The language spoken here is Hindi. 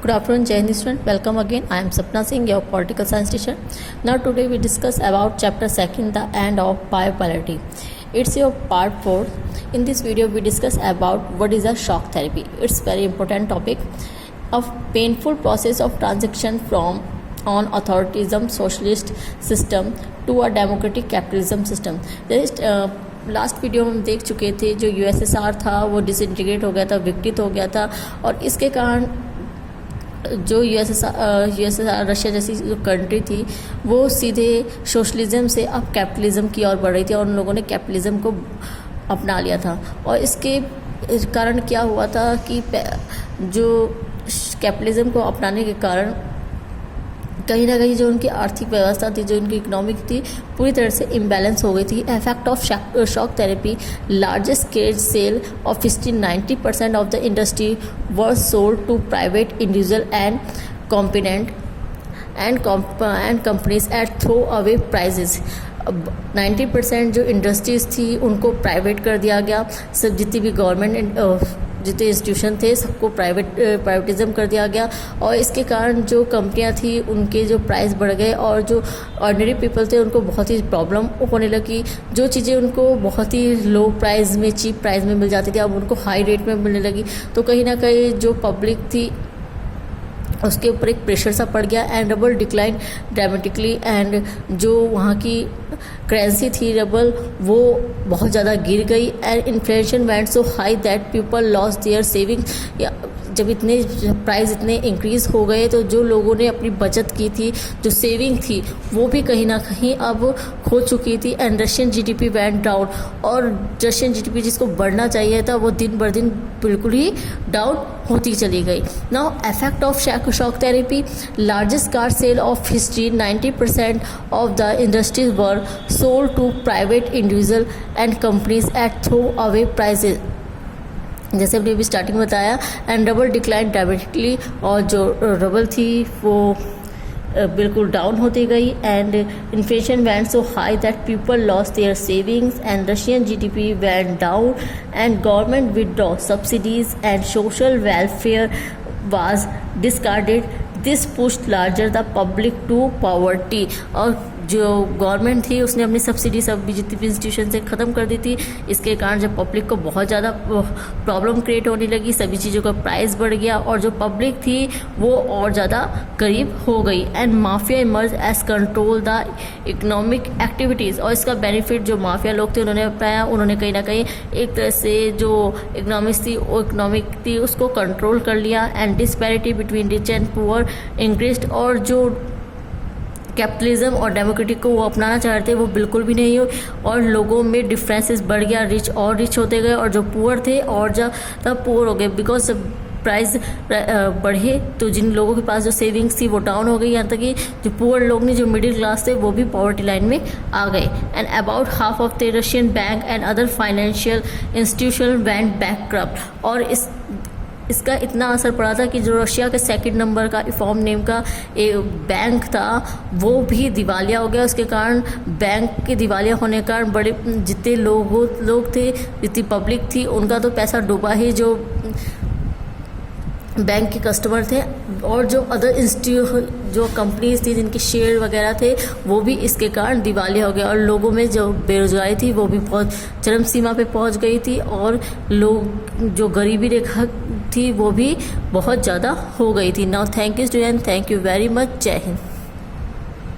Good afternoon, Jai Hind student. Welcome again. I am Sapna Singh, your political science teacher. Now today we discuss about chapter 2, the end of biopolarity. It's your part 4. In this video we discuss about what is a shock therapy. It's very important topic of painful process of transition from on authoritarianism socialist system to a democratic capitalism system. Last video में हम देख चुके थे जो यूएसएसआर था वो डिसइंटीग्रेट हो गया था, विघटित हो गया था और इसके कारण जो यूएसएसआर रशिया जैसी जो कंट्री थी वो सीधे सोशलिज्म से अब कैपिटलिज्म की ओर बढ़ रही थी और उन लोगों ने कैपिटलिज्म को अपना लिया था। और इसके कारण क्या हुआ था कि जो कैपिटलिज्म को अपनाने के कारण कहीं ना कहीं जो उनकी आर्थिक व्यवस्था थी, जो उनकी इकोनॉमिक थी, पूरी तरह से इम्बैलेंस हो गई थी। Effect of shock therapy, largest scale sale of history, 90% of the industry were sold to private individual and component and companies at throw away prices. 90% जो इंडस्ट्रीज़ थी उनको प्राइवेट कर दिया गया। सब जितनी भी गवर्नमेंट जितने इंस्टीट्यूशन थे सबको प्राइवेटिज्म कर दिया गया और इसके कारण जो कंपनियां थी उनके जो प्राइस बढ़ गए और जो ऑर्डिनरी पीपल थे उनको बहुत ही प्रॉब्लम होने लगी। जो चीज़ें उनको बहुत ही लो प्राइस में, चीप प्राइस में मिल जाती थी, अब उनको हाई रेट में मिलने लगी। तो कहीं ना कहीं जो पब्लिक थी उसके ऊपर एक प्रेशर सा पड़ गया and rouble decline dramatically and जो वहाँ की करेंसी थी रबल वो बहुत ज़्यादा गिर गई and inflation went so high that people loss their savings. जब इतने प्राइस इतने इंक्रीज़ हो गए तो जो लोगों ने अपनी बचत की थी, जो सेविंग थी, वो भी कहीं ना कहीं अब खो चुकी थी and Russian GDP went down. और रशियन जीडीपी जिसको बढ़ना चाहिए था वो दिन बर दिन बिल्कुल ही डाउन होती चली गई। Now effect of shock therapy, largest car sale of history, 90% of the industries were sold to private individual and companies at throw away prices. जैसे हमने अभी स्टार्टिंग में बताया एंड रबल डिक्लाइन ड्रामेटिकली, और जो रबल थी वो बिल्कुल डाउन होती गई and inflation went so high that people loss their savings and Russian GDP went down and government withdraw subsidies and social welfare was discarded. This pushed larger the public to poverty. और जो गवर्नमेंट थी उसने अपनी सब्सिडी सब भी जितनी भी इंस्टीट्यूशन से ख़त्म कर दी थी। इसके कारण जब पब्लिक को बहुत ज़्यादा प्रॉब्लम क्रिएट होने लगी, सभी चीज़ों का प्राइस बढ़ गया और जो पब्लिक थी वो और ज़्यादा करीब हो गई and mafia emerge as control the economic activities. और इसका बेनिफिट जो माफिया लोग थे उन्होंने अपनाया। उन्होंने कहीं ना कहीं एक तरह से जो इकोनॉमिक थी उसको कंट्रोल कर लिया and disparity between rich and poor increased. और जो कैपिटलिज्म और डेमोक्रेटिक को वो अपनाना चाहते थे वो बिल्कुल भी नहीं हो और लोगों में डिफरेंसेस बढ़ गया। रिच और रिच होते गए और जो पुअर थे और ज़्यादा पुअर हो गए। बिकॉज प्राइस बढ़े तो जिन लोगों के पास जो सेविंग्स थी वो डाउन हो गई, यहाँ तक कि जो पुअर लोग ने, जो मिडिल क्लास थे, वो भी पॉवर्टी लाइन में आ गए। And about half of the Russian bank and other financial institution went bankrupt. और इसका इतना असर पड़ा था कि जो रशिया के सेकंड नंबर का इफॉर्म नेम का एक बैंक था वो भी दिवालिया हो गया। उसके कारण बैंक के दिवालिया होने के कारण बड़े जितने लोग थे, जितनी पब्लिक थी, उनका तो पैसा डूबा ही, जो बैंक के कस्टमर थे। और जो अदर जो कंपनीज थी जिनके शेयर वगैरह थे वो भी इसके कारण दिवालिया हो गया और लोगों में जो बेरोजगारी थी वो भी बहुत चरम सीमा पे पहुंच गई थी और लोग जो गरीबी रेखा थी वो भी बहुत ज़्यादा हो गई थी। Now thank you student, thank you very much, जय हिंद।